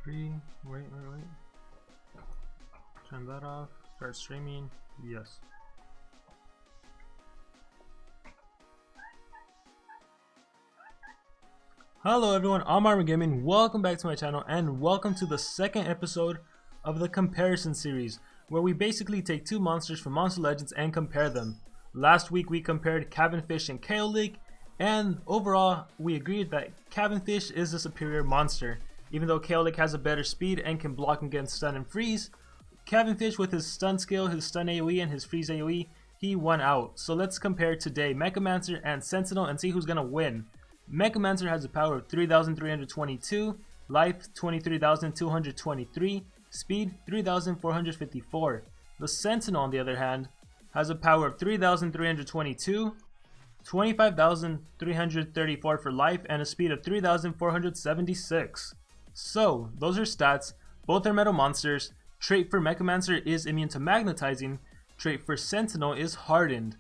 Wait. Turn that off. Start streaming. Yes. Hello everyone, I'm Armor Gaming. Welcome back to my channel and welcome to the second episode of the comparison series, where we basically take two monsters from Monster Legends and compare them. Last week we compared Cavenfish and Caillech, and overall we agreed that Cavenfish is the superior monster. Even though Caillech has a better speed and can block against stun and freeze, Cavenfish with his stun skill, his stun AoE, and his freeze AoE, he won out. So let's compare today Mechamancer and Sentinel and see who's gonna win. Mechamancer has a power of 3,322, life 23,223, speed 3,454. The Sentinel, on the other hand, has a power of 3,322, 25,334 for life, and a speed of 3,476. So, those are stats. Both are metal monsters. Trait for Mechamancer is immune to magnetizing. Trait for Sentinel is hardened.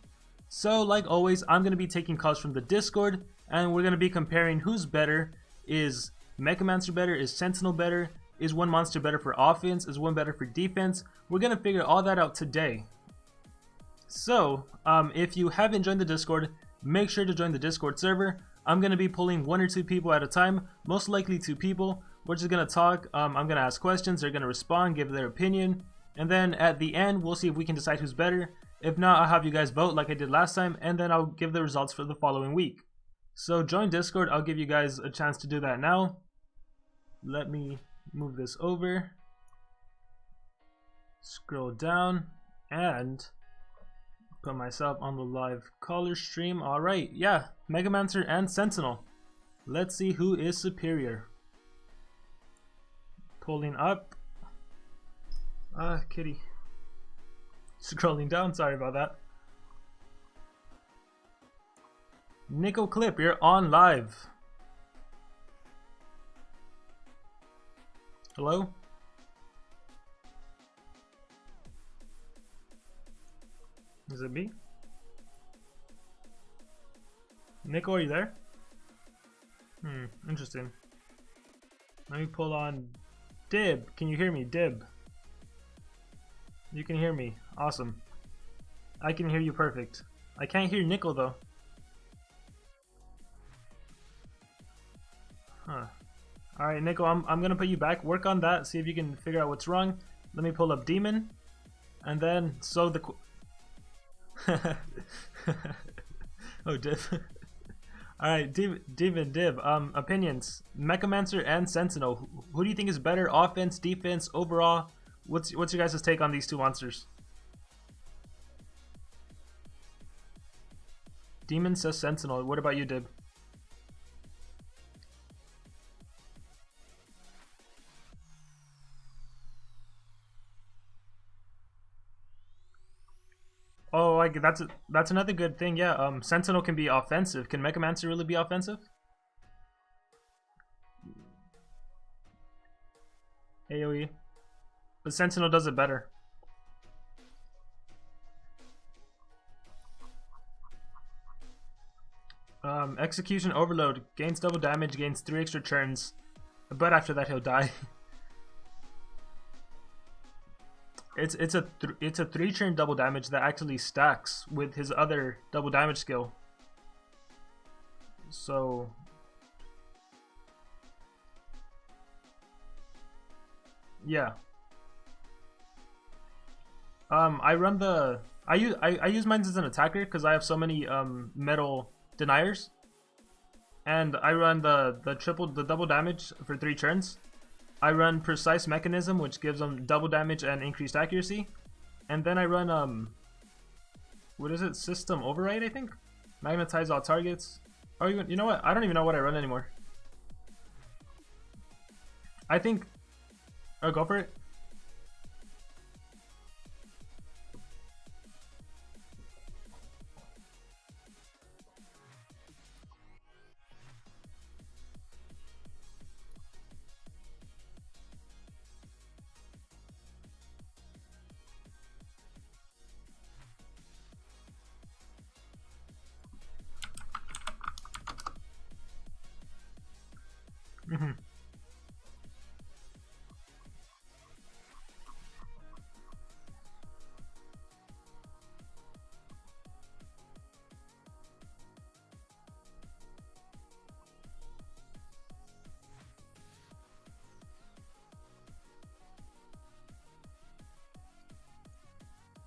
So, like always, I'm going to be taking calls from the Discord, and we're going to be comparing who's better. Is Mechamancer better? Is Sentinel better? Is one monster better for offense? Is one better for defense? We're going to figure all that out today. So, if you haven't joined the Discord, make sure to join the Discord server. I'm going to be pulling 1 or 2 people at a time, most likely 2 people. We're just going to talk, I'm going to ask questions, they're going to respond, give their opinion, and then at the end, we'll see if we can decide who's better. If not, I'll have you guys vote like I did last time, and then I'll give the results for the following week. So join Discord, I'll give you guys a chance to do that now. Let me move this over. Scroll down, and put myself on the live caller stream. Alright, yeah, Mechamancer and Sentinel. Let's see who is superior. Pulling up. Kitty. Scrolling down, sorry about that. Nico Clip, you're on live. Hello? Is it me? Nico, are you there? Interesting. Let me pull on Dib. Can you hear me? Dib. You can hear me. Awesome. I can hear you perfect. I can't hear Nico though. Huh. Alright, Nico, I'm gonna put you back. Work on that. See if you can figure out what's wrong. Let me pull up Demon. And then, so the... Oh, Dib. Alright, Dib. Opinions. Mechamancer and Sentinel. Who do you think is better? Offense, defense, overall? What's your guys' take on these two monsters? Demon says Sentinel. What about you, Dib? Oh, that's another good thing. Yeah, Sentinel can be offensive. Can Mechamancer really be offensive? AoE, but Sentinel does it better. Execution Overload gains double damage, gains 3 extra turns, but after that he'll die. It's a 3-turn double damage that actually stacks with his other double damage skill. So yeah. I use mine as an attacker because I have so many metal deniers, and I run the double damage for 3 turns. I run Precise Mechanism, which gives them double damage and increased accuracy. And then I run, what is it? System Override, I think? Magnetize all targets. Oh, you know what? I don't even know what I run anymore. I think... Oh, go for it.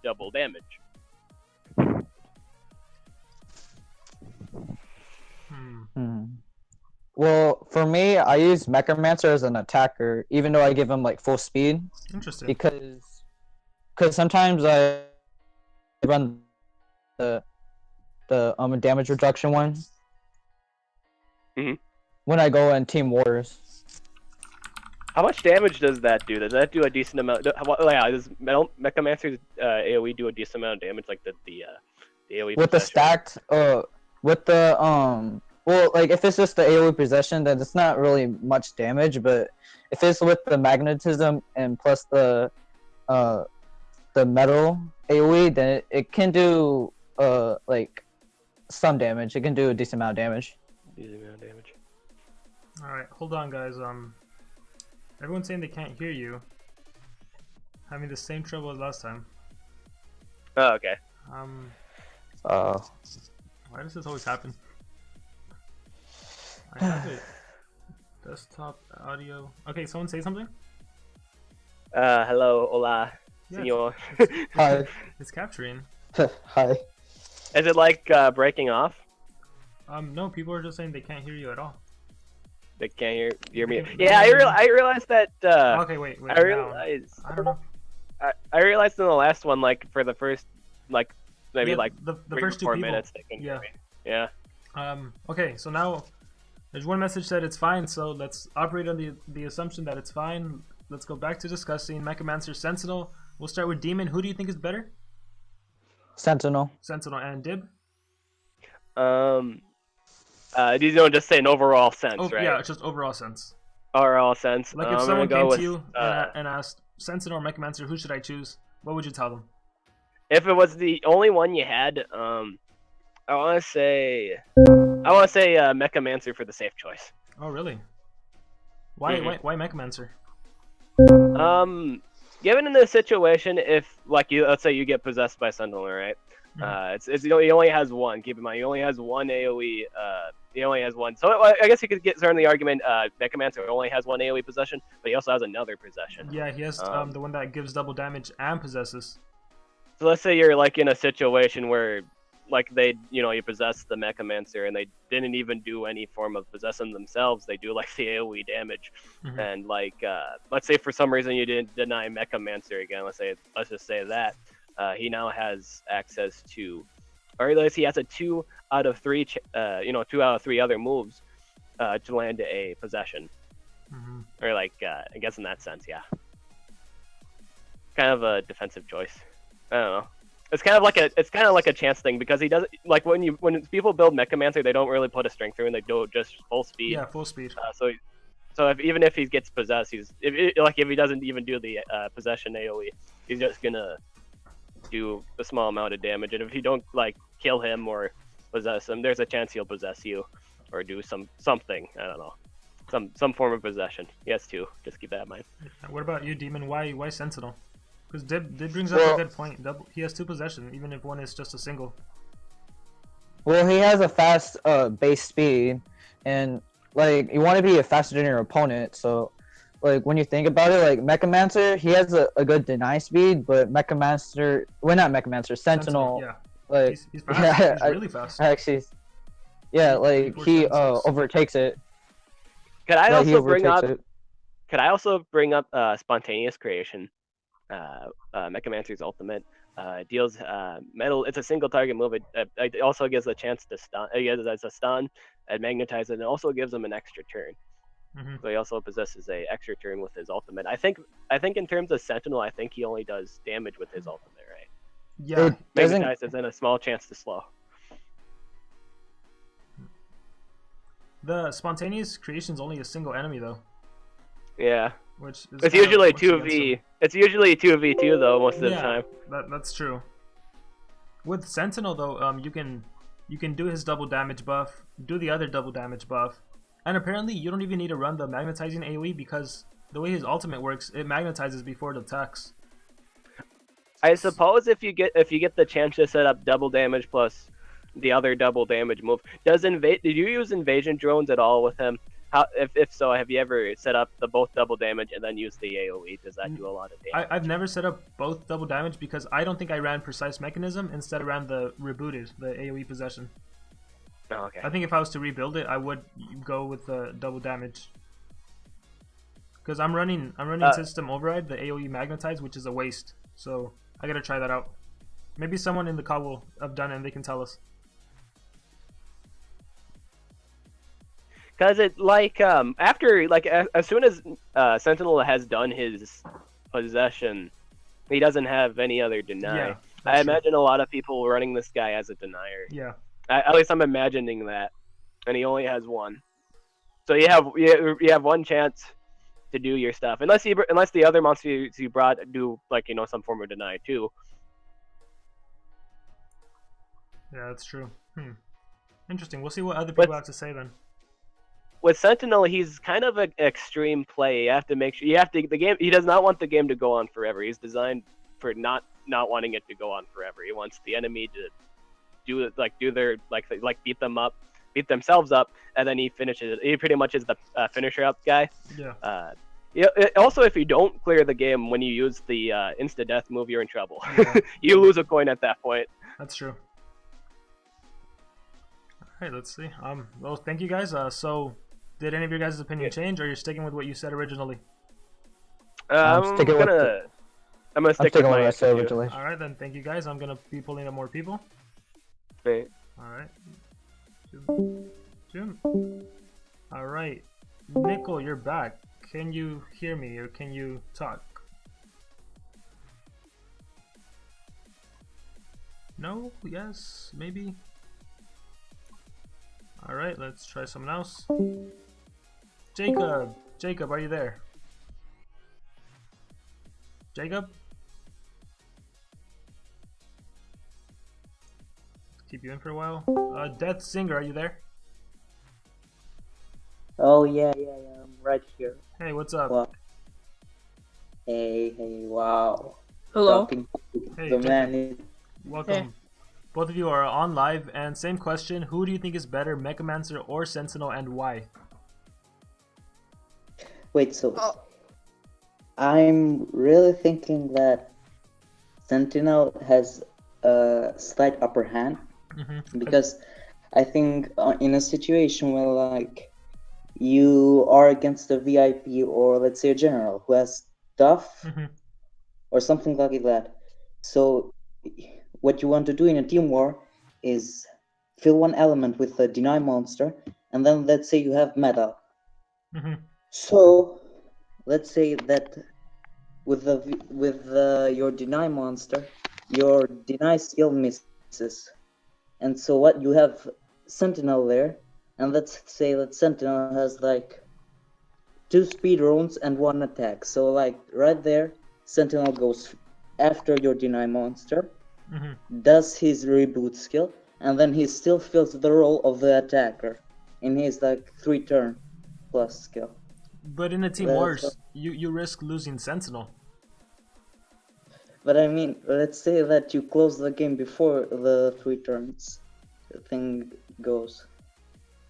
double damage. Well, for me, I use Mechamancer as an attacker, even though I give him like full speed. Interesting. Because sometimes I run the damage reduction one. Mhm. When I go in Team Wars. How much damage does that do? Does that do a decent amount? Yeah, does Mechamancer's AOE do a decent amount of damage, like the AOE With the possession? stacked, with the well, like if it's just the AOE possession, then it's not really much damage. But if it's with the magnetism and plus the metal AOE, then it can do like some damage. It can do a decent amount of damage. Decent amount of damage. All right, hold on, guys. Everyone's saying they can't hear you. Having the same trouble as last time. Oh, okay. Why does this always happen? I have it. Desktop audio. Okay, someone say something. Hello, hola, Yeah, senor. Hi. It's capturing. Hi. Is it like breaking off? No, people are just saying they can't hear you at all. They can't hear me. Yeah, I realized that. Okay, wait. I realized. I don't know. I realized in the last one, like for the first, like maybe Yeah, like the 3 first or 2 4 people. minutes, they can hear me. Yeah. Okay, so now there's one message that it's fine, so let's operate on the assumption that it's fine. Let's go back to discussing Mechamancer, Sentinel. We'll start with Demon. Who do you think is better? Sentinel. Sentinel and Dib? These don't just say an overall sense, Oh, right? yeah, it's just overall sense. Overall sense. Like if I'm someone gonna came go to you with, and asked, Sentinel or Mechamancer, who should I choose? What would you tell them? if it was the only one you had, I want to say Mechamancer for the safe choice. Oh, really? Why Mechamancer? Given in this situation, if like let's say you get possessed by Sentinel, right? He only has one. Keep in mind, he only has one AOE. He only has one. So I guess you could get certain the argument. Mechamancer only has one AOE possession, but he also has another possession. Yeah, he has the one that gives double damage and possesses. So let's say you're like in a situation where, like you possess the Mechamancer and they didn't even do any form of possessing themselves. They do like the AOE damage, and like let's say for some reason you didn't deny Mechamancer again. Let's just say that. He now has access to, or at least he has a 2 out of 3, 2 out of 3 other moves to land a possession, or like I guess in that sense, yeah. Kind of a defensive choice. I don't know. It's kind of like a chance thing because he doesn't like when people build Mechamancer, they don't really put a strength through and they do just full speed. Yeah, full speed. So even if he gets possessed, if he doesn't even do the possession AOE, he's just gonna do a small amount of damage, and if you don't like kill him or possess him, there's a chance he'll possess you or do something. I don't know, some form of possession. He has to. Just keep that in mind. What about you, Demon? Why Sentinel? Because Dib brings up a good point. He has 2 possession, even if one is just a single. Well, he has a fast base speed, and like you want to be faster than your opponent. So, like when you think about it, like Mechamancer, he has a good deny speed, but not Mechamancer, Sentinel. Yeah, like he's fast. Yeah, he's really fast. Actually, yeah, like he overtakes it. Could I also bring up spontaneous creation? Mechamancer's ultimate deals metal. It's a single target move. It also gives a chance to stun. As a stun, and magnetize it, and also gives him an extra turn. So he also possesses a extra turn with his ultimate. I think in terms of Sentinel, I think he only does damage with his ultimate, right? Yeah, magnetizes and a small chance to slow. The spontaneous creation is only a single enemy though. Yeah. Which is it's usually 2v. It's usually 2v2 though most of the time. That's true. With Sentinel though, you can do his double damage buff, do the other double damage buff, and apparently you don't even need to run the magnetizing AoE because the way his ultimate works, it magnetizes before it attacks. I suppose if you get the chance to set up double damage plus the other double damage move, did you use invasion drones at all with him? if so, have you ever set up the both double damage and then use the AoE? Does that do a lot of damage? I've never set up both double damage because I don't think I ran precise mechanism. Instead, I ran the rebooted, the AoE possession. Oh, okay. I think if I was to rebuild it, I would go with the double damage. Because I'm running system override, the AoE magnetize, which is a waste. So I gotta try that out. Maybe someone in the call will have done it and they can tell us. Because it after as soon as Sentinel has done his possession, he doesn't have any other deny. Yeah, I imagine a lot of people running this guy as a denier. Yeah. At least I'm imagining that, and he only has one. So you have one chance to do your stuff, unless the other monsters you brought do some form of deny too. Yeah, that's true. Interesting. We'll see what other people have to say then. With Sentinel, he's kind of an extreme play. You have to make sure he does not want the game to go on forever. He's designed for not wanting it to go on forever. He wants the enemy to beat them up, beat themselves up, and then he finishes it. He pretty much is the finisher up guy. Yeah. Also, if you don't clear the game when you use the insta death move, you're in trouble. Yeah. You lose a coin at that point. That's true. All right, let's see. Well, thank you guys. So, did any of your guys' opinion change, or you're sticking with what you said originally? I'm gonna stick with what I said originally. All right, then. Thank you guys. I'm gonna be pulling up more people. Great. All right. Jim. All right. Nickel, you're back. Can you hear me, or can you talk? No? Yes? Maybe? All right, let's try someone else. Jacob, are you there? Jacob? Keep you in for a while. Death Singer, are you there? Oh yeah, I'm right here. Hey, what's up? Wow. Hey, wow. Hello. Hey, the man welcome. Hey. Both of you are on live, and same question: who do you think is better, Mechamancer or Sentinel, and why? Wait, so I'm really thinking that Sentinel has a slight upper hand because I think in a situation where you are against a VIP or let's say a general who has stuff or something like that. So what you want to do in a team war is fill one element with a deny monster, and then let's say you have metal. So let's say that with your deny monster, your deny skill misses, and so what you have Sentinel there, and let's say that Sentinel has 2 speed runes and 1 attack. So right there, Sentinel goes after your deny monster, does his reboot skill, and then he still fills the role of the attacker in his 3 turn plus skill. But in a team wars, you risk losing Sentinel. But I mean, let's say that you close the game before the 3 turns thing goes.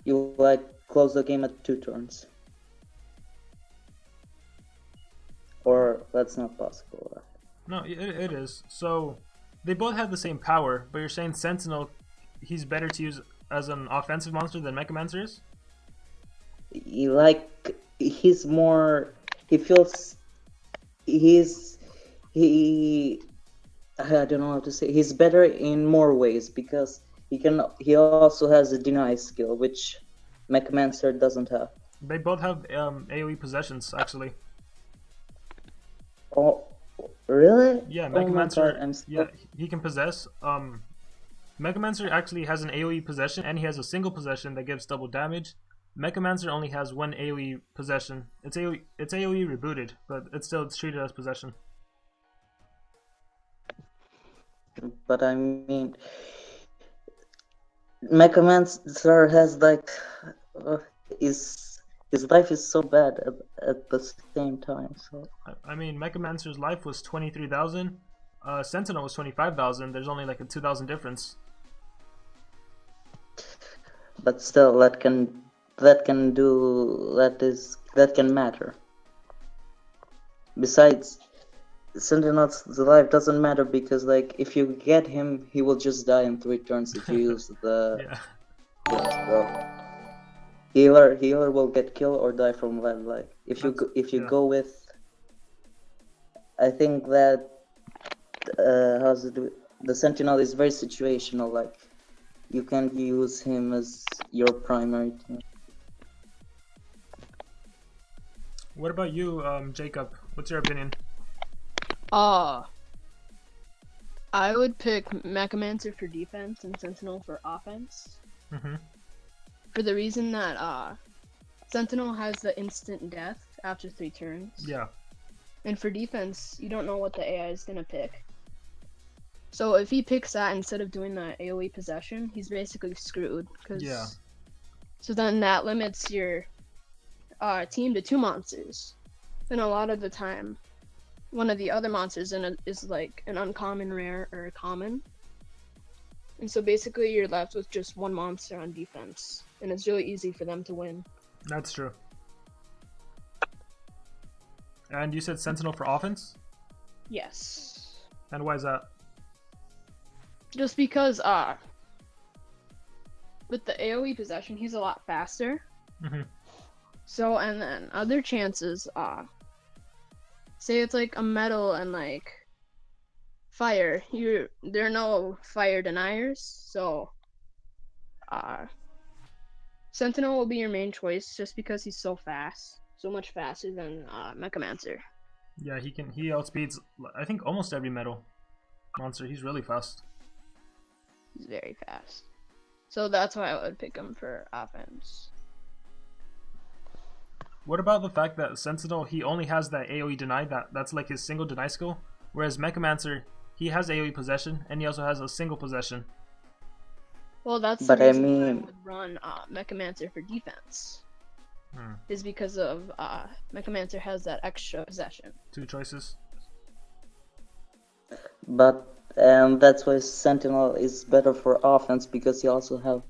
You close the game at 2 turns. Or that's not possible. No, it is. So they both have the same power, but you're saying Sentinel, he's better to use as an offensive monster than Mechamancer is? He's more. He feels. I don't know how to say. He's better in more ways because he also has a deny skill, which Mechamancer doesn't have. They both have AoE possessions, actually. Oh, really? Yeah, Mechamancer. Yeah, he can possess. Mechamancer actually has an AoE possession, and he has a single possession that gives double damage. Mechamancer only has 1 AoE possession. It's AoE rebooted, but it's treated as possession. But I mean, Mechamancer has his life is so bad at the same time. So I mean, Mechamancer's life was 23,000. Sentinel was 25,000. There's only a 2,000 difference. But still, that can that can matter. Besides, Sentinel's life doesn't matter because like if you get him, he will just die in 3 turns if you use the Yeah. so healer will get killed or die from lead. Like if you Yeah. go with, I think that the Sentinel is very situational. Like you can't use him as your primary team. What about you, Jacob? What's your opinion? I would pick Mechamancer for defense and Sentinel for offense. Mm-hmm. For the reason that Sentinel has the instant death after 3 turns. Yeah. And for defense, you don't know what the AI is gonna pick. So if he picks that instead of doing the AoE possession, he's basically screwed. Yeah. So then that limits your team to 2 monsters. And a lot of the time, one of the other monsters is like an uncommon, rare, or a common. And so basically you're left with just 1 monster on defense. And it's really easy for them to win. That's true. And you said Sentinel for offense? Yes. And why is that? Just because with the AoE possession, he's a lot faster. Mm-hmm. So, and then other chances, say it's like a metal and like fire, there are no fire deniers, so Sentinel will be your main choice just because he's so fast, so much faster than Mechamancer. Yeah, he outspeeds, I think, almost every metal monster. He's really fast. He's very fast. So that's why I would pick him for offense. What about the fact that Sentinel, he only has that AoE deny, that's like his single deny skill, whereas Mechamancer, he has AoE possession and he also has a single possession. Well, that's But the I reason why I mean- would run Mechamancer for defense. Is because of Mechamancer has that extra possession. 2 choices. But that's why Sentinel is better for offense because he also have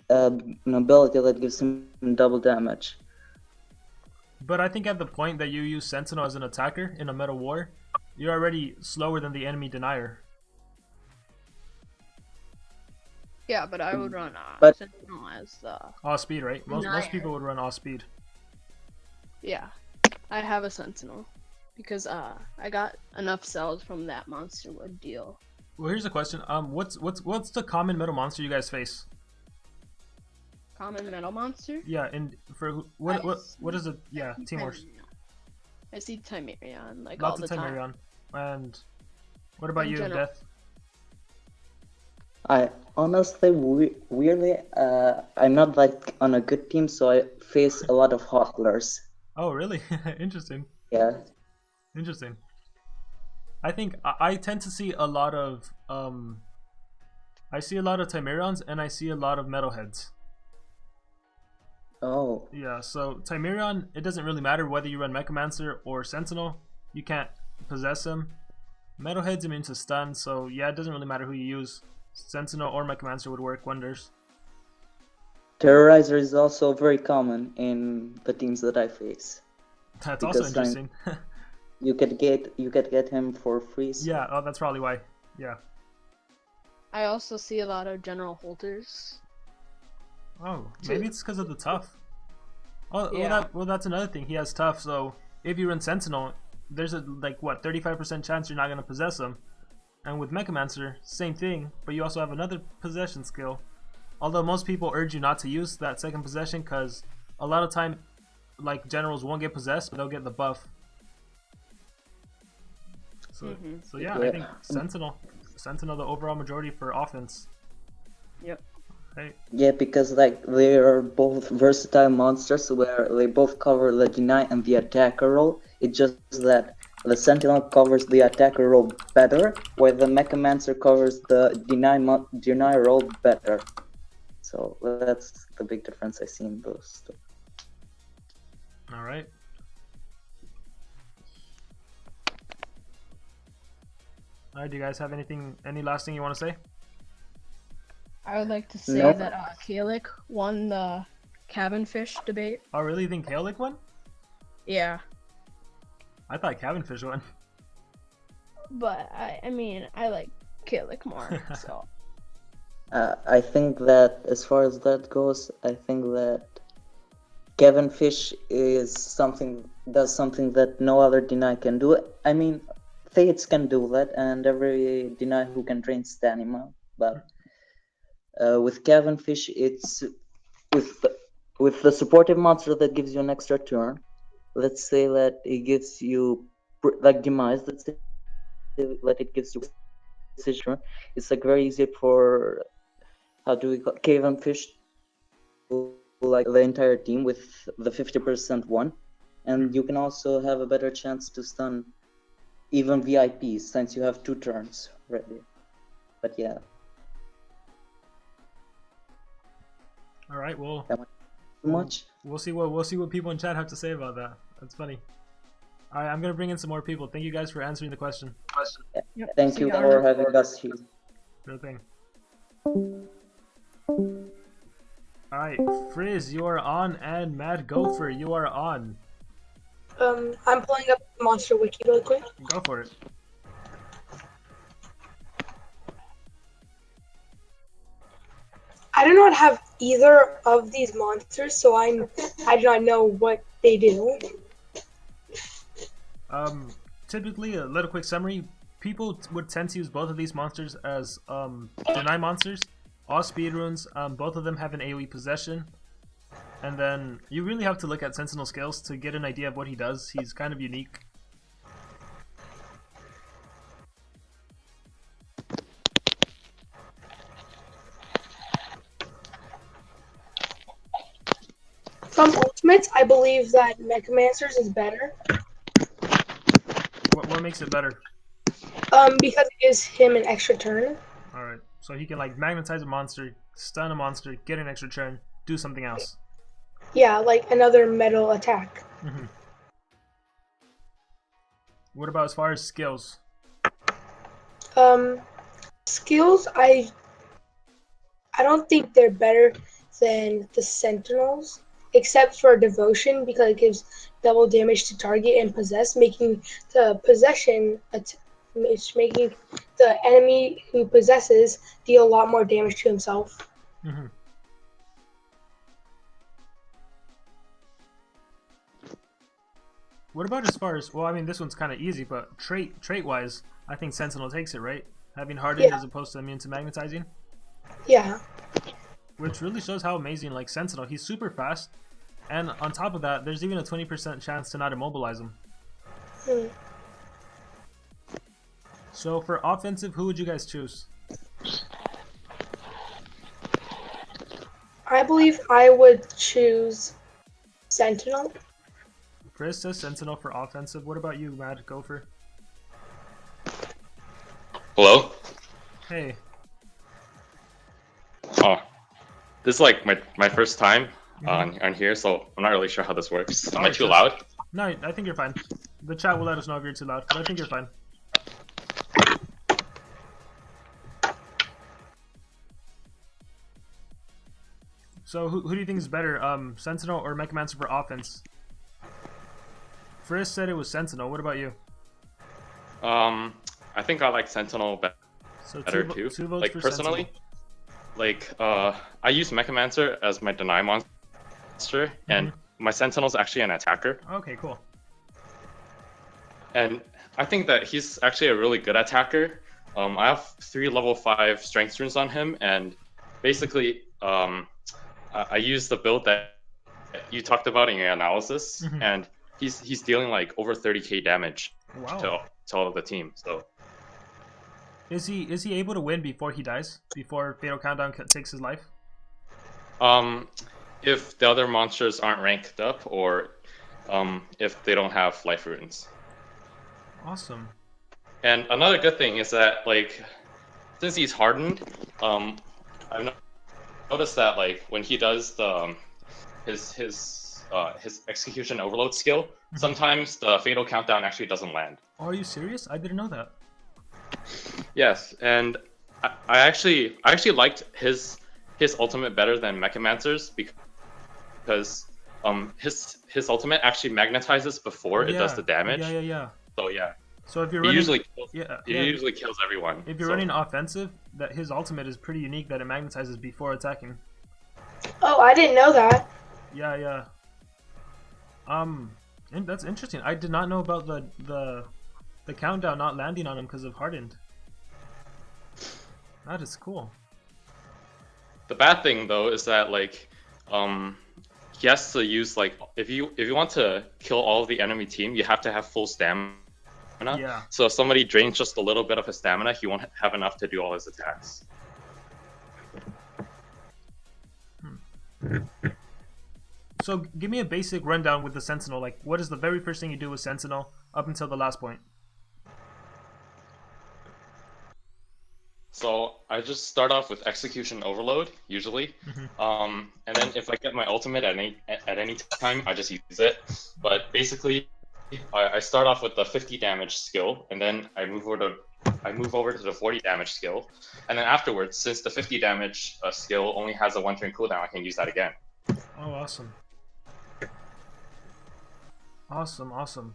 an ability that gives him double damage. But I think at the point that you use Sentinel as an attacker in a meta war, you're already slower than the enemy denier. Yeah, but I would run But- Sentinel as the... Off speed, right? Most Denier. people would run off speed. Yeah, I have a Sentinel. Because I got enough cells from that monster wood deal. Well, here's a question. What's the common metal monster you guys face? Common metal monster? Yeah, and for what is it? Yeah, Team Wars. I see Timerion like Lots all of the time. Timerion. And what about In you, general. Death? I honestly, weirdly, I'm not like on a good team, so I face a lot of hodlers. Oh, really? Interesting. Yeah. Interesting. I think I tend to see a lot of I see a lot of Timerions and I see a lot of metalheads. Oh. Yeah, so Timerion, it doesn't really matter whether you run Mechamancer or Sentinel. You can't possess him. Metalhead's immune to stun, so yeah, it doesn't really matter who you use. Sentinel or Mechamancer would work wonders. Terrorizer is also very common in the teams that I face. That's also Because, interesting. You could get him for free. So. Yeah, oh, that's probably why. Yeah. I also see a lot of general holders. Oh, maybe it's because of the tough. Oh, Yeah. well, that's another thing. He has tough, so if you run Sentinel, there's a 35% chance you're not gonna possess him. And with Mechamancer, same thing, but you also have another possession skill. Although most people urge you not to use that second possession because a lot of time, like generals won't get possessed, but they'll get the buff. So yeah, I think Sentinel, the overall majority for offense. Yep. Right. Yeah, because like they are both versatile monsters where they both cover the deny and the attacker role. It's just that the Sentinel covers the attacker role better, while the Mechamancer covers the deny role better. So that's the big difference I see in those two. All right. All right. Do you guys have any last thing you want to say? I would like to say Nope. that Caillech won the Cavenfish debate. Oh, really? You think Caillech won? Yeah, I thought Cavenfish won. but I mean, I like Caillech more. So I think that as far as that goes, I think that Cavenfish does something that no other deny can do. I mean, Fates can do that, and every deny who can drain stamina. But with Cavenfish, it's with the supportive monster that gives you an extra turn. Let's say that it gives you like demise. Let's say that it gives you precision. It's like very easy for Cavenfish like the entire team with the 50% one, and you can also have a better chance to stun even VIPs since you have 2 turns ready. But yeah. All right, well, Too much? we'll see what people in chat have to say about that. That's funny. All right, I'm gonna bring in some more people. Thank you guys for answering the question. yep, Thank see you ya. for having us here. Sure thing. All right, Frizz, you are on, and Mad Gopher, you are on. I'm pulling up Monster Wiki really quick. Go for it. I do not have either of these monsters, so I do not know what they do. Typically, a little quick summary. People would tend to use both of these monsters as deny monsters. All speedruns, both of them have an AoE possession. And then you really have to look at Sentinel skills to get an idea of what he does. He's kind of unique. From Ultimates, I believe that Mechamancer's is better. What makes it better? Because it gives him an extra turn. Alright, so he can like magnetize a monster, stun a monster, get an extra turn, do something else. Yeah, like another metal attack. Mm-hmm. What about as far as skills? Skills, I don't think they're better than the Sentinels, except for Devotion, because it gives double damage to target and possess, making the making the enemy who possesses deal a lot more damage to himself. Mm-hmm. What about as far as, well, I mean, this one's kind of easy, but trait-wise, I think Sentinel takes it, right? Having hardened Yeah. as opposed to immune to magnetizing. Yeah. Which really shows how amazing, like, Sentinel, he's super fast. And on top of that, there's even a 20% chance to not immobilize him. Hmm. So for offensive, who would you guys choose? I believe I would choose Sentinel. Chris says Sentinel for offensive. What about you, Mad Gopher? Hello? Hey. Oh, this is like my first time on here, so I'm not really sure how this works. Am I too loud? No, I think you're fine. The chat will let us know if you're too loud, but I think you're fine. So who do you think is better, Sentinel or Mechamancer for offense? Frizz said it was Sentinel. What about you? I think I like Sentinel So better two too. votes Like for personally, Sentinel. I use Mechamancer as my deny monster, and my Sentinel's actually an attacker. Okay, cool. And I think that he's actually a really good attacker. I have 3 level 5 strength runes on him, and basically, I use the build that you talked about in your analysis, and he's dealing like over 30k damage to all of the team. So is he able to win before he dies? Before Fatal Countdown takes his life? if the other monsters aren't ranked up, or if they don't have life runes. Awesome. And another good thing is that, like, since he's hardened, I've noticed that, like, when he does the his execution overload skill, sometimes the fatal countdown actually doesn't land. Oh, are you serious? I didn't know that. Yes, and I actually liked his ultimate better than Mechamancer's, because his ultimate actually magnetizes before it does the damage. Yeah. So yeah. So if you're He running, usually kills everyone. if you're running offensive, that his ultimate is pretty unique that it magnetizes before attacking. Oh, I didn't know that. Yeah. And that's interesting. I did not know about the countdown not landing on him because of hardened. That is cool. The bad thing though is that like he has to use like if you want to kill all of the enemy team, you have to have full stamina. Yeah. So if somebody drains just a little bit of his stamina, he won't have enough to do all his attacks. So give me a basic rundown with the Sentinel. Like, what is the very first thing you do with Sentinel up until the last point? So I just start off with execution overload usually, and then if I get my ultimate at any time, I just use it. But basically, I start off with the 50 damage skill, and then I move over to the 40 damage skill, and then afterwards, since the 50 damage skill only has a 1-turn cooldown, I can use that again. Oh, awesome. Awesome.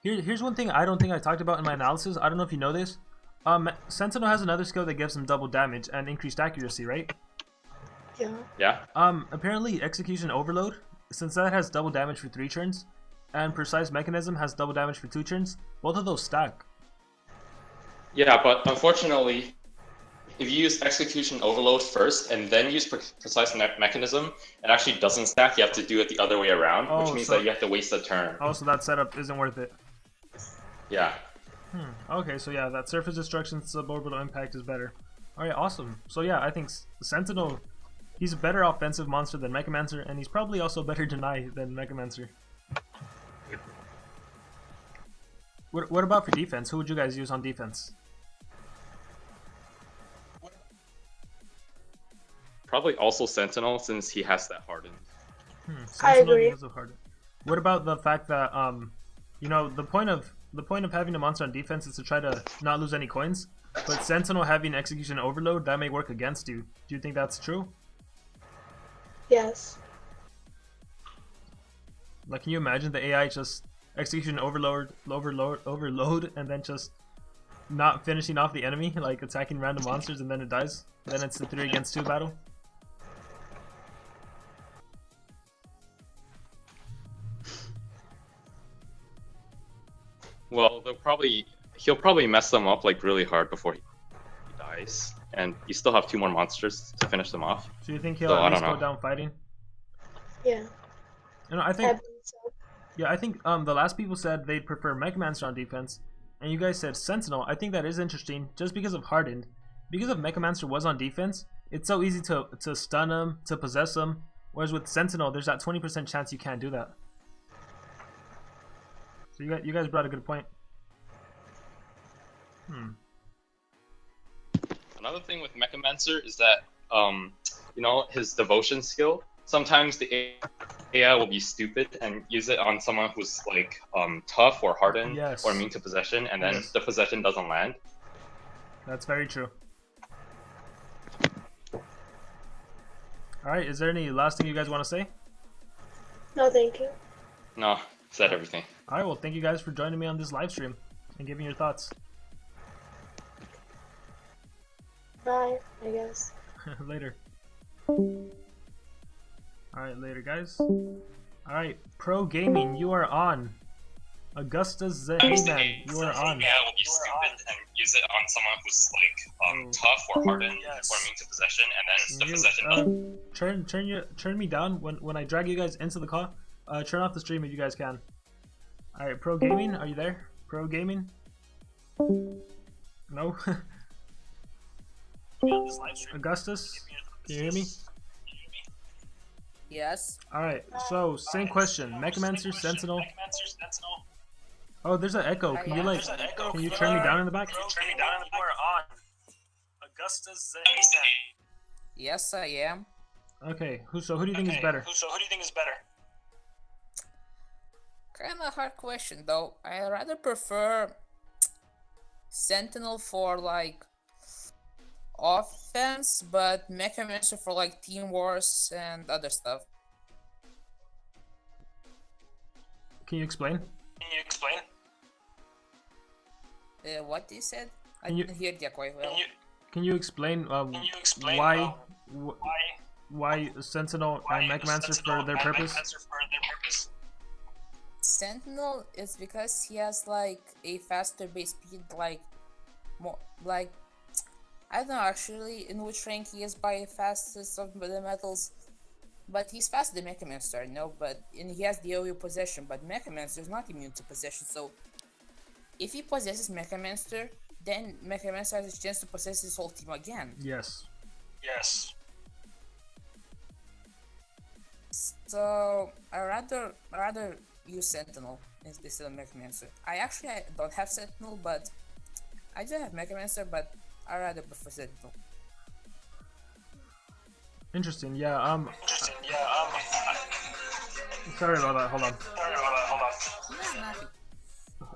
Here's one thing I don't think I talked about in my analysis. I don't know if you know this. Sentinel has another skill that gives him double damage and increased accuracy, right? Yeah. Apparently Execution Overload, since that has double damage for 3 turns, and Precise Mechanism has double damage for 2 turns, both of those stack. Yeah, but unfortunately, if you use Execution Overload first and then use Precise Mechanism, it actually doesn't stack. You have to do it the other way around, which means that you have to waste a turn. Oh, so that setup isn't worth it. Yeah. Okay, so yeah, that Surface Destruction Suborbital Impact is better. Alright, awesome. So yeah, I think Sentinel, he's a better offensive monster than Mechamancer, and he's probably also better deny than Mechamancer. What about for defense? Who would you guys use on defense? Probably also Sentinel, since he has that hardened. I agree. What about the fact that you know, the point of having a monster on defense is to try to not lose any coins, but Sentinel having Execution Overload, that may work against you. Do you think that's true? Yes. Like, can you imagine the AI just Execution Overload, and then just not finishing off the enemy, like attacking random monsters, and then it dies? Then it's the 3 against 2 battle? Well, he'll probably mess them up like really hard before he dies, and you still have 2 more monsters to finish them off. So you think he'll at least go down fighting? Yeah. You know, I think the last people said they'd prefer Mechamancer on defense, and you guys said Sentinel. I think that is interesting, just because of hardened. Because if Mechamancer was on defense, it's so easy to stun him, to possess him, whereas with Sentinel, there's that 20% chance you can't do that. So you guys brought a good point. Another thing with Mechamancer is that you know, his devotion skill. Sometimes the AI will be stupid and use it on someone who's like tough or hardened or immune to possession, and then the possession doesn't land. That's very true. Alright, is there any last thing you guys want to say? No, thank you. No, said everything. Alright, well, thank you guys for joining me on this live stream and giving your thoughts. Bye, I guess. Later. Alright, later, guys. Alright, Pro Gaming, you are on. Augustus Heyman, you are on. Yeah, will be stupid and use it on someone who's like tough or hardened or immune to possession, and then the possession. Turn me down when I drag you guys into the call. Turn off the stream if you guys can. Alright, Pro Gaming, are you there? Pro Gaming? No? Augustus, can you hear me? Yes. Alright, so same question. Mechamancer, Sentinel. Oh, there's an echo. Can you turn me down in the back? Yes, I am. Okay, so who do you think is better? Kinda hard question though. I rather prefer Sentinel for like offense, but Mechamancer for like team wars and other stuff. Can you explain? What you said? I Can you- didn't hear that quite well. Can you explain why Sentinel and Mechamancer for their purpose? Sentinel is because he has like a faster base speed, like more like I don't know actually in which rank he is by fastest of the metals, but he's faster than Mechamancer, no, and he has the AoE possession, but Mechamancer is not immune to possession, so if he possesses Mechamancer, then Mechamancer has a chance to possess his whole team again. Yes. So I rather use Sentinel instead of Mechamancer. I don't have Sentinel, but I do have Mechamancer, but I rather prefer Sentinel. Interesting. Yeah. Sorry about that. Hold on. Nah, nothing.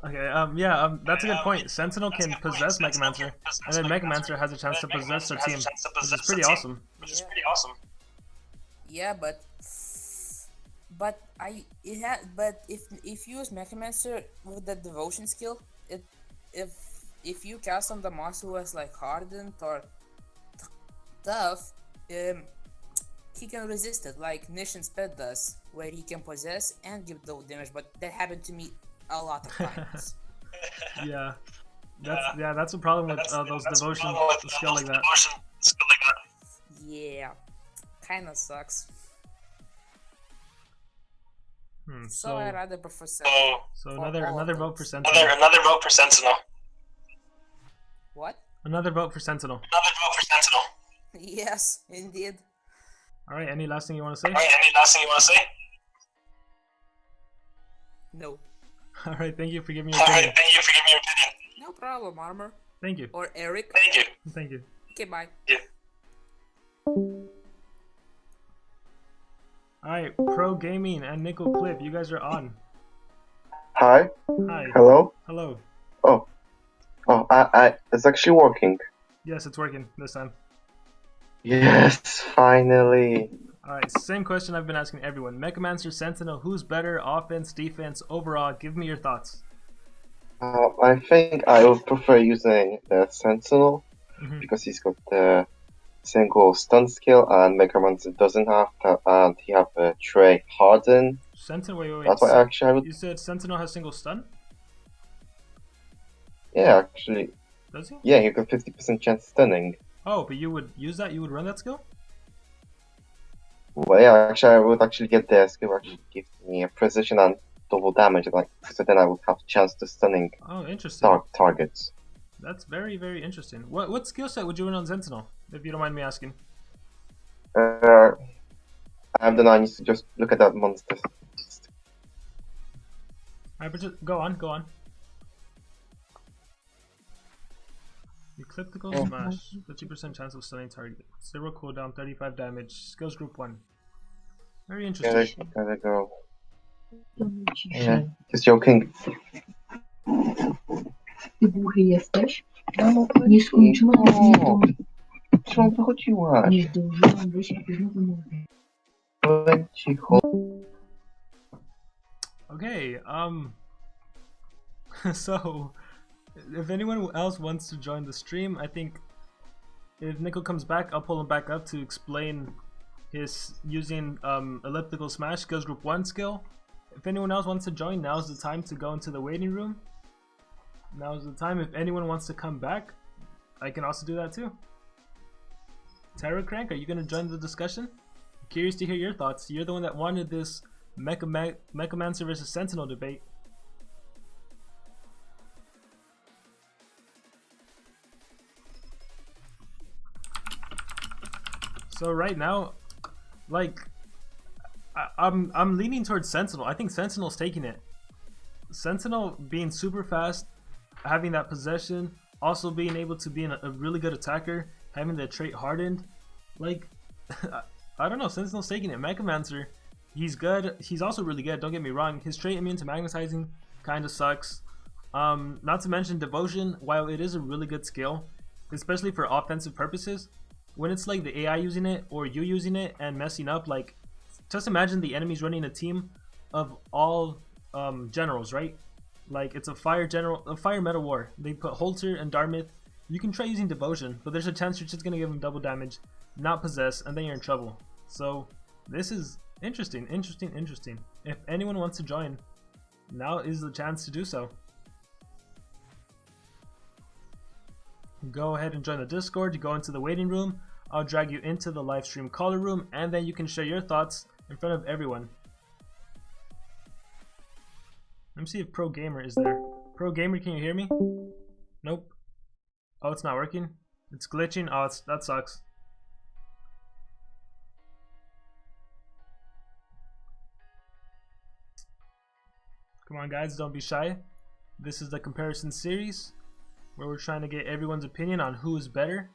Okay. That's a good point. Sentinel can possess Mechamancer, and then Mechamancer has a chance to possess their team, which is pretty awesome. Yeah, but if you use Mechamancer with the devotion skill, if you cast on the monster who has like hardened or tough, he can resist it like Nishan Sped does, where he can possess and give double damage. But that happened to me a lot of times. Yeah. That's the problem with those devotion skill like that. Yeah, kinda sucks. So I rather prefer Sentinel. So for another all of vote for those. Sentinel. What? Another vote for Sentinel. Yes, indeed. All right. Any last thing you want to say? No. All right. Thank you for giving me your opinion. No problem, Armor. Thank you. Or Eric. Thank you. Okay, bye. Alright, Pro Gaming and Nickel Clip, you guys are on. Hi. Hi. Hello. Hello. It's actually working. Yes, it's working this time. Yes, finally. Alright, same question I've been asking everyone. Mechamancer, Sentinel, who's better, offense, defense, overall? Give me your thoughts. I think I would prefer using the Sentinel because he's got the single stun skill and Mechamancer doesn't have that, and he have a trait Harden. Sentinel, wait. That's why actually I would. You said Sentinel has single stun? Yeah, actually. Does he? Yeah, he got 50% chance stunning. Oh, but you would use that? You would run that skill? Well, yeah, actually I would actually get the skill actually give me a precision and double damage, like so then I would have a chance to stunning Oh, interesting. targets. That's very, very interesting. What skill set would you run on Sentinel, if you don't mind me asking? I don't know, I need to just look at that monster. Alright, but just go on. Ecliptical Smash, 50% chance of stunning target. 0 cooldown, 35 damage. Skills group 1. Very interesting. Gotta go. Yeah, just joking. Ty głuchy jesteś? Nie skończyłam Co wychodziłaś? Nie zdążyłam wyjść, jak znowu mówię. Cicho. Okay, so if anyone else wants to join the stream, I think if Nickel comes back, I'll pull him back up to explain his using elliptical smash skills group 1 skill. If anyone else wants to join, now's the time to go into the waiting room. Now's the time. If anyone wants to come back, I can also do that too. Terra Crank, are you gonna join the discussion? I'm curious to hear your thoughts. You're the one that wanted this Mechamancer versus Sentinel debate. So right now, like, I'm leaning towards Sentinel. I think Sentinel's taking it. Sentinel being super fast, having that possession, also being able to be a really good attacker, having the trait hardened, like, I don't know, Sentinel's taking it. Mechamancer, he's good. He's also really good, don't get me wrong. His trait immune to magnetizing kind of sucks. Not to mention devotion, while it is a really good skill, especially for offensive purposes. When it's like the AI using it or you using it and messing up, like just imagine the enemy's running a team of all generals, right? Like it's a fire metal war. They put Holter and Dartmouth. You can try using Devotion, but there's a chance you're just gonna give them double damage, not possess, and then you're in trouble. So this is interesting. If anyone wants to join, now is the chance to do so. Go ahead and join the Discord. You go into the waiting room. I'll drag you into the live stream caller room, and then you can share your thoughts in front of everyone. Let me see if Pro Gamer is there. Pro Gamer, can you hear me? Nope. Oh, it's not working. It's glitching. Oh, that sucks. Come on, guys, don't be shy. This is the comparison series where we're trying to get everyone's opinion on who is better.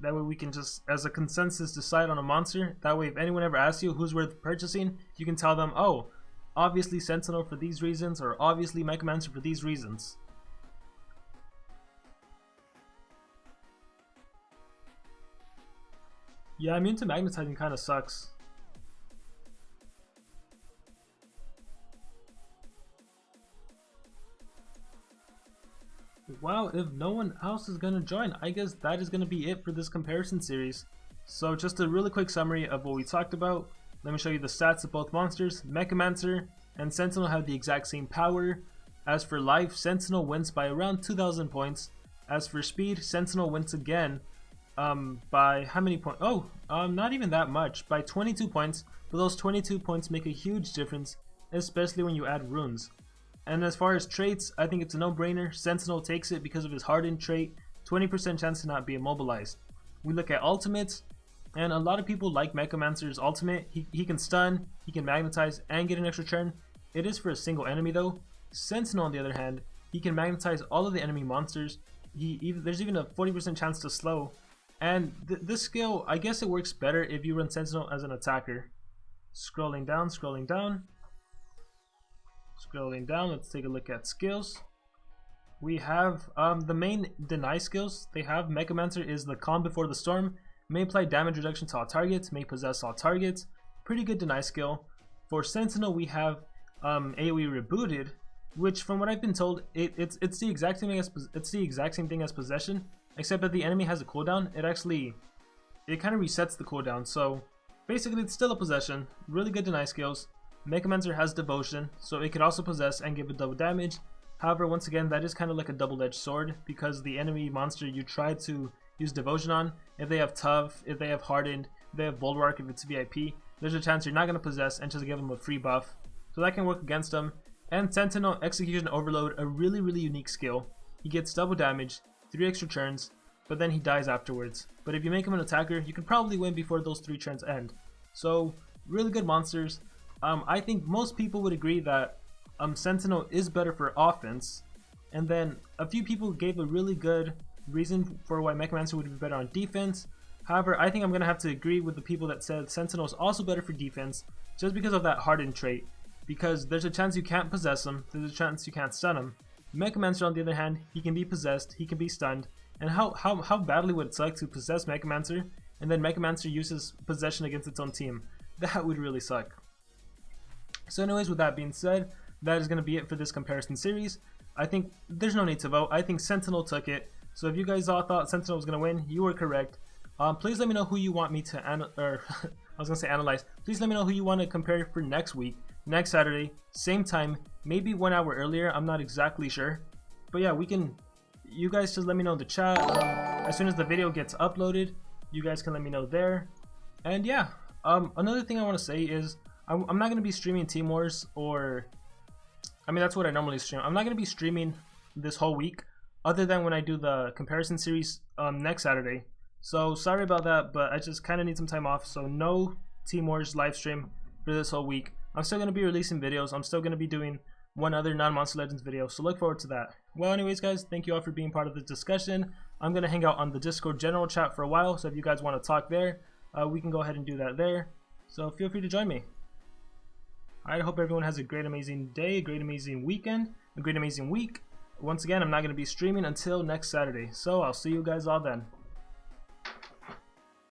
That way we can just, as a consensus, decide on a monster. That way if anyone ever asks you who's worth purchasing, you can tell them, oh, obviously Sentinel for these reasons, or obviously Mechamancer for these reasons. Yeah, immune to magnetizing kind of sucks. Well, if no one else is going to join, I guess that is going to be it for this comparison series. So just a really quick summary of what we talked about. Let me show you the stats of both monsters. Mechamancer and Sentinel have the exact same power. As for life, Sentinel wins by around 2,000 points. As for speed, Sentinel wins again by how many points? Oh, not even that much, by 22 points. But those 22 points make a huge difference, especially when you add runes. And as far as traits, I think it's a no-brainer. Sentinel takes it because of his hardened trait, 20% chance to not be immobilized. We look at ultimates, and a lot of people like Mechamancer's ultimate. He can stun, he can magnetize, and get an extra turn. It is for a single enemy though. Sentinel, on the other hand, he can magnetize all of the enemy monsters. There's even a 40% chance to slow. And this skill, I guess it works better if you run Sentinel as an attacker. Scrolling down. Let's take a look at skills. We have the main deny skills. They have Mechamancer is the calm before the storm, may apply damage reduction to all targets, may possess all targets. Pretty good deny skill. For Sentinel, we have AoE rebooted, which from what I've been told, it's the exact same thing as possession, except that the enemy has a cooldown. It kind of resets the cooldown. So basically, it's still a possession. Really good deny skills. Mechamancer has devotion, so it could also possess and give a double damage. However, once again, that is kind of like a double-edged sword, because the enemy monster you try to use devotion on, if they have tough, if they have hardened, if they have bulwark, if it's VIP, there's a chance you're not going to possess and just give them a free buff. So that can work against them. And Sentinel, Execution Overload, a really unique skill. He gets double damage, 3 extra turns, but then he dies afterwards. But if you make him an attacker, you can probably win before those 3 turns end. So really good monsters. I think most people would agree that Sentinel is better for offense, and then a few people gave a really good reason for why Mechamancer would be better on defense. However, I think I'm going to have to agree with the people that said Sentinel is also better for defense, just because of that hardened trait, because there's a chance you can't possess him, there's a chance you can't stun him. Mechamancer, on the other hand, he can be possessed, he can be stunned, and how badly would it suck to possess Mechamancer, and then Mechamancer uses possession against its own team? That would really suck. So anyways, with that being said, that is going to be it for this comparison series. I think there's no need to vote. I think Sentinel took it. So if you guys all thought Sentinel was going to win, you were correct. Please let me know who you want me to analyze. Please let me know who you want to compare for next week, next Saturday, same time, maybe 1 hour earlier. I'm not exactly sure. But yeah, you guys just let me know in the chat. As soon as the video gets uploaded, you guys can let me know there. And yeah, another thing I want to say is, I'm not going to be streaming Team Wars, or I mean that's what I normally stream. I'm not going to be streaming this whole week, other than when I do the comparison series next Saturday. So sorry about that, but I just kind of need some time off, so no Team Wars live stream for this whole week. I'm still going to be releasing videos. I'm still going to be doing one other non-Monster Legends video, so look forward to that. Well, anyways guys, thank you all for being part of the discussion. I'm going to hang out on the Discord general chat for a while, so if you guys want to talk there, we can go ahead and do that there. So feel free to join me. I hope everyone has a great amazing day, a great amazing weekend, a great amazing week. once again, I'm not going to be streaming until next Saturday. So I'll see you guys all then.